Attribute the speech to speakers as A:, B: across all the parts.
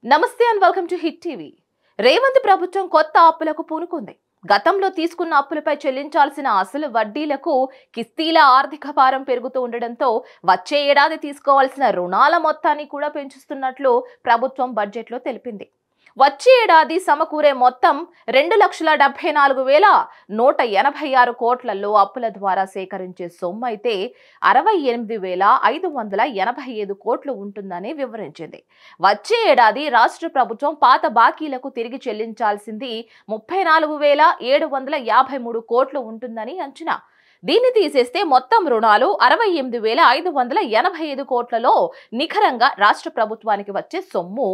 A: నమస్తే and welcome to hit TV. Revanth ప్రభుత్వం కొత్త అప్పులకు పూనుకుంది. గతంలో తీసుకున్న అప్పులపై చెల్లించాల్సిన అసలు వడ్డీలకు కిస్తీల ఆర్థిక భారం పెరుగుతూ ఉండడంతో వచ్చే ఏడాది తీసుకోవాల్సిన రుణాల మొత్తాన్ని కూడా పెంచుతున్నట్లు ప్రభుత్వం బడ్జెట్లో తెలిపింది. వచ్చే ఏడాది సమకూరే మొత్తం 2,74,186 కోట్లలో అప్పుల ద్వారా సేకరించే సొమ్ము అయితే 68,587 కోట్లు ఉంటుందని వివరించింది. వచ్చే ఏడాది రాష్ట్ర ప్రభుత్వం పాత బాకీలకు తిరిగి చెల్లించాల్సింది 34,753 కోట్లు ఉంటుందని అంచనా. దీన్ని తీసేస్తే మొత్తం రుణాలు 68,585 కోట్లలో నికరంగా రాష్ట్ర ప్రభుత్వానికి వచ్చే సొమ్ము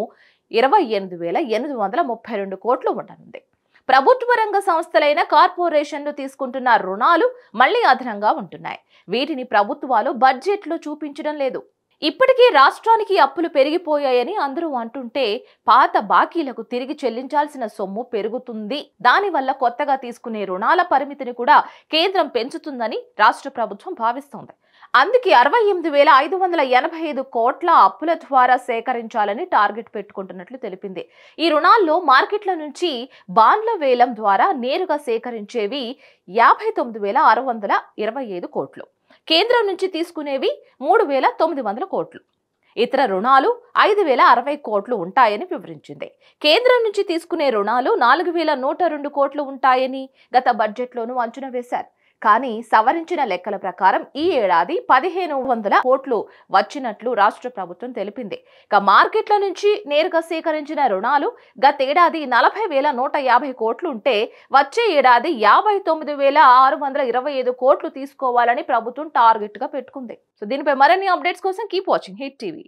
A: 28,832 కోట్లు ఉండనుంది. ప్రభుత్వ రంగ సంస్థలైన కార్పొరేషన్లు తీసుకుంటున్న రుణాలు మళ్లీ అదనంగా ఉంటున్నాయి. వీటిని ప్రభుత్వాలు బడ్జెట్లో చూపించడం లేదు. ఇప్పటికీ రాష్ట్రానికి అప్పులు పెరిగిపోయాయని అందరూ అంటుంటే పాత బాకీలకు తిరిగి చెల్లించాల్సిన సొమ్ము పెరుగుతుంది. దానివల్ల కొత్తగా తీసుకునే రుణాల పరిమితిని కూడా కేంద్రం పెంచుతుందని రాష్ట్ర ప్రభుత్వం భావిస్తోంది. అందుకే 68,585 కోట్ల అప్పుల ద్వారా సేకరించాలని టార్గెట్ పెట్టుకుంటున్నట్లు తెలిపింది. ఈ రుణాల్లో మార్కెట్ల నుంచి బాండ్ల వేలం ద్వారా నేరుగా సేకరించేవి 59,625 కోట్లు, కేంద్రం నుంచి తీసుకునేవి 3,900 కోట్లు, ఇతర రుణాలు 5,060 కోట్లు ఉంటాయని వివరించింది. కేంద్రం నుంచి తీసుకునే రుణాలు 4,102 కోట్లు ఉంటాయని గత బడ్జెట్లోనూ అంచనా వేశారు. కానీ సవరించిన లెక్కల ప్రకారం ఈ ఏడాది 1,500 కోట్లు వచ్చినట్లు రాష్ట్ర ప్రభుత్వం తెలిపింది. ఇక మార్కెట్ల నుంచి నేరుగా సేకరించిన రుణాలు గతేడాది 40,150 కోట్లు ఉంటే వచ్చే ఏడాది 59,625 కోట్లు తీసుకోవాలని ప్రభుత్వం టార్గెట్ గా పెట్టుకుంది. సో దీనిపై మరిన్ని అప్డేట్స్ కోసం కీప్ వాచింగ్ హిట్ టీవీ.